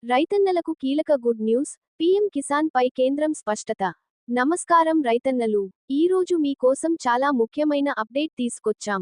రైతన్నలకు కీలక good news, PM Kisan పై కేంద్రం స్పష్టత. నమస్కారం రైతన్నలు, ఈరోజు మీ కోసం చాలా ముఖ్యమైన అప్డేట్ తీసుకొచ్చాం.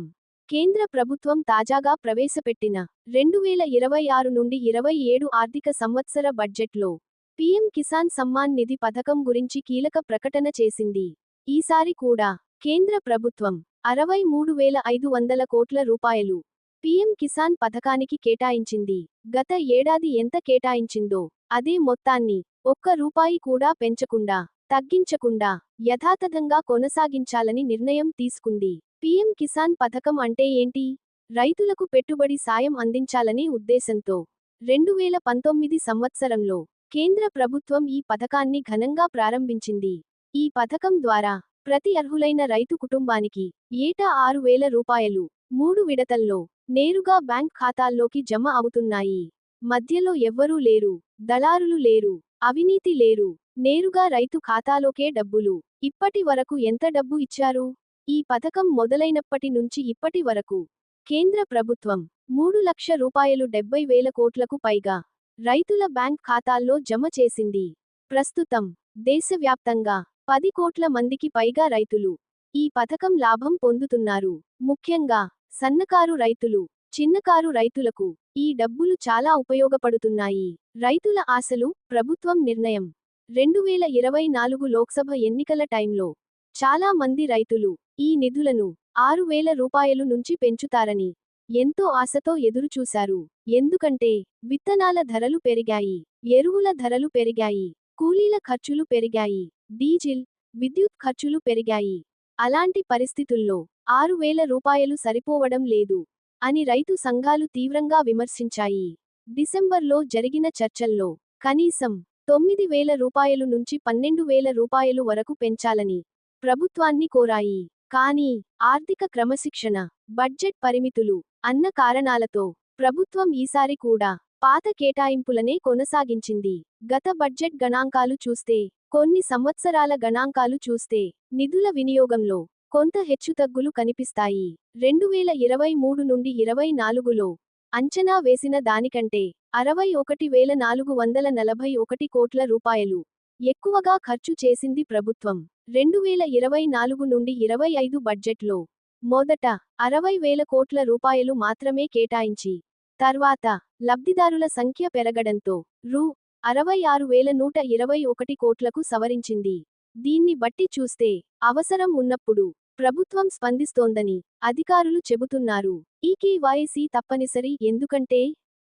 కేంద్ర ప్రభుత్వం తాజాగా ప్రవేశపెట్టిన 2026 నుండి 27 ఆర్థిక సంవత్సర బడ్జెట్లో పీఎం కిసాన్ సమ్మాన్ నిధి పథకం గురించి కీలక ప్రకటన చేసింది. ఈసారి కూడా కేంద్ర ప్రభుత్వం 63,500 కోట్ల రూపాయలు పీఎం కిసాన్ పథకానికి కేటాయించింది. గత ఏడాది ఎంత కేటాయించిందో అదే మొత్తాన్ని ఒక్క రూపాయి కూడా పెంచకుండా, తగ్గించకుండా యథాతథంగా కొనసాగించాలని నిర్ణయం తీసుకుంది. పీఎం కిసాన్ పథకం అంటే ఏంటి? రైతులకు పెట్టుబడి సాయం అందించాలనే ఉద్దేశంతో 2019 సంవత్సరంలో కేంద్ర ప్రభుత్వం ఈ పథకాన్ని ఘనంగా ప్రారంభించింది. ఈ పథకం ద్వారా ప్రతి అర్హులైన రైతు కుటుంబానికి ఏటా 6,000 రూపాయలు 3 విడతల్లో నేరుగా బ్యాంక్ ఖాతాల్లోకి జమ అవుతున్నాయి. మధ్యలో ఎవ్వరూ లేరు, దళారులు లేరు, అవినీతి లేరు. నేరుగా రైతు ఖాతాలోకే డబ్బులు. ఇప్పటి వరకు ఎంత డబ్బు ఇచ్చారు? ఈ పథకం మొదలైనప్పటి నుంచి ఇప్పటి వరకు కేంద్ర ప్రభుత్వం 3,00,000 రూపాయలు 70,000 కోట్లకు పైగా రైతుల బ్యాంక్ ఖాతాల్లో జమ చేసింది. ప్రస్తుతం దేశవ్యాప్తంగా 10 కోట్ల మందికి పైగా రైతులు ఈ పథకం లాభం పొందుతున్నారు. ముఖ్యంగా సన్నకారు రైతులు, చిన్నకారు రైతులకు ఈ డబ్బులు చాలా ఉపయోగపడుతున్నాయి. రైతుల ఆశలు, ప్రభుత్వం నిర్ణయం. 2024 లోక్సభ ఎన్నికల టైంలో చాలా మంది రైతులు ఈ నిధులను 6,000 రూపాయలు నుంచి పెంచుతారని ఎంతో ఆశతో ఎదురుచూశారు. ఎందుకంటే విత్తనాల ధరలు పెరిగాయి, ఎరువుల ధరలు పెరిగాయి, కూలీల ఖర్చులు పెరిగాయి, డీజిల్, విద్యుత్ ఖర్చులు పెరిగాయి. అలాంటి పరిస్థితుల్లో 6,000 రూపాయలు సరిపోవడం లేదు అని రైతు సంఘాలు తీవ్రంగా విమర్శించాయి. డిసెంబర్లో జరిగిన చర్చల్లో కనీసం 9,000 రూపాయలు నుంచి 12,000 రూపాయలు వరకు పెంచాలని ప్రభుత్వాన్ని కోరాయి. కానీ ఆర్థిక క్రమశిక్షణ, బడ్జెట్ పరిమితులు అన్న కారణాలతో ప్రభుత్వం ఈసారి కూడా పాత కేటాయింపులనే కొనసాగించింది. గత బడ్జెట్ గణాంకాలు చూస్తే, కొన్ని సంవత్సరాల గణాంకాలు చూస్తే నిధుల వినియోగంలో కొంత హెచ్చుతగ్గులు కనిపిస్తాయి. 2023 నుండి 24లో అంచనా వేసిన దానికంటే 61,441 కోట్ల రూపాయలు ఎక్కువగా ఖర్చు చేసింది ప్రభుత్వం. 2024 నుండి 25 బడ్జెట్లో మొదట 60,000 కోట్ల రూపాయలు మాత్రమే కేటాయించి, తర్వాత లబ్ధిదారుల సంఖ్య పెరగడంతో రూ. 66,121 కోట్లకు సవరించింది. దీన్ని బట్టి చూస్తే అవసరం ఉన్నప్పుడు ప్రభుత్వం స్పందిస్తోందని అధికారులు చెబుతున్నారు. ఈ కేవైసీ తప్పనిసరి. ఎందుకంటే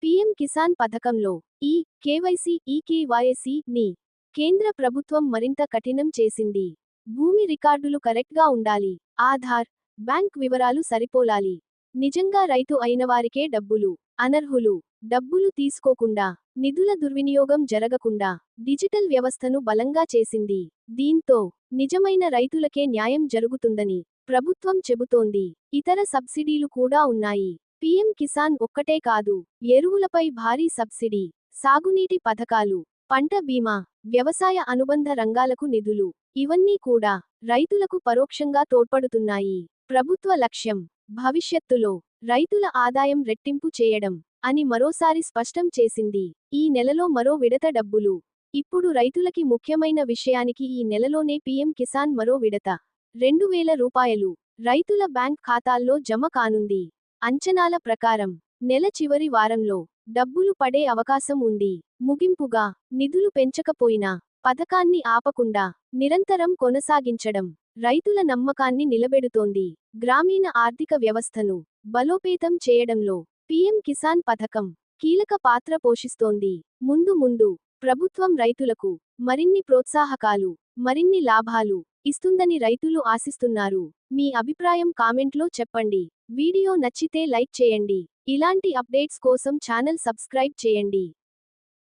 పీఎం కిసాన్ పథకంలో ఈ కేవైసీ ని కేంద్ర ప్రభుత్వం మరింత కఠినం చేసింది. భూమి రికార్డులు కరెక్ట్గా ఉండాలి, ఆధార్, బ్యాంక్ వివరాలు సరిపోలాలి, నిజంగా రైతు అయినవారికే డబ్బులు, అనర్హులు డబ్బులు తీసుకోకుండా, నిధుల దుర్వినియోగం జరగకుండా డిజిటల్ వ్యవస్థను బలంగా చేసింది. దీంతో నిజమైన రైతులకే న్యాయం జరుగుతుందని ప్రభుత్వం చెబుతోంది. ఇతర సబ్సిడీలు కూడా ఉన్నాయి. పీఎం కిసాన్ ఒక్కటే కాదు, ఎరువులపై భారీ సబ్సిడీ, సాగునీటి పథకాలు, పంట బీమా, వ్యవసాయ అనుబంధ రంగాలకు నిధులు, ఇవన్నీ కూడా రైతులకు పరోక్షంగా తోడ్పడుతున్నాయి. ప్రభుత్వ లక్ష్యం భవిష్యత్తులో రైతుల ఆదాయం రెట్టింపు చేయడం అని మరోసారి స్పష్టం చేసింది. ఈ నెలలో మరో విడత డబ్బులు. ఇప్పుడు రైతులకి ముఖ్యమైన విషయానికి ఈ నెలలోనే పీఎం కిసాన్ మరో విడత 2,000 రూపాయలు రైతుల బ్యాంక్ ఖాతాల్లో జమ కానుంది. అంచనాల ప్రకారం నెల చివరి వారంలో డబ్బులు పడే అవకాశం ఉంది. ముగింపుగా, నిధులు పెంచకపోయినా పథకాన్ని ఆపకుండా నిరంతరం కొనసాగించడం రైతుల నమ్మకాన్ని నిలబెడుతోంది. గ్రామీణ ఆర్థిక వ్యవస్థను బలోపేతం చేయడంలో పీఎం కిసాన్ పథకం కీలక పాత్ర పోషిస్తోంది. ముందు ప్రభుత్వం రైతులకు మరిన్ని ప్రోత్సాహకాలు, మరిన్ని లాభాలు ఇస్తుందని రైతులు ఆశిస్తున్నారు. మీ అభిప్రాయం కామెంట్లో చెప్పండి. వీడియో నచ్చితే లైక్ చేయండి. ఇలాంటి అప్డేట్స్ కోసం ఛానల్ సబ్స్క్రైబ్ చేయండి.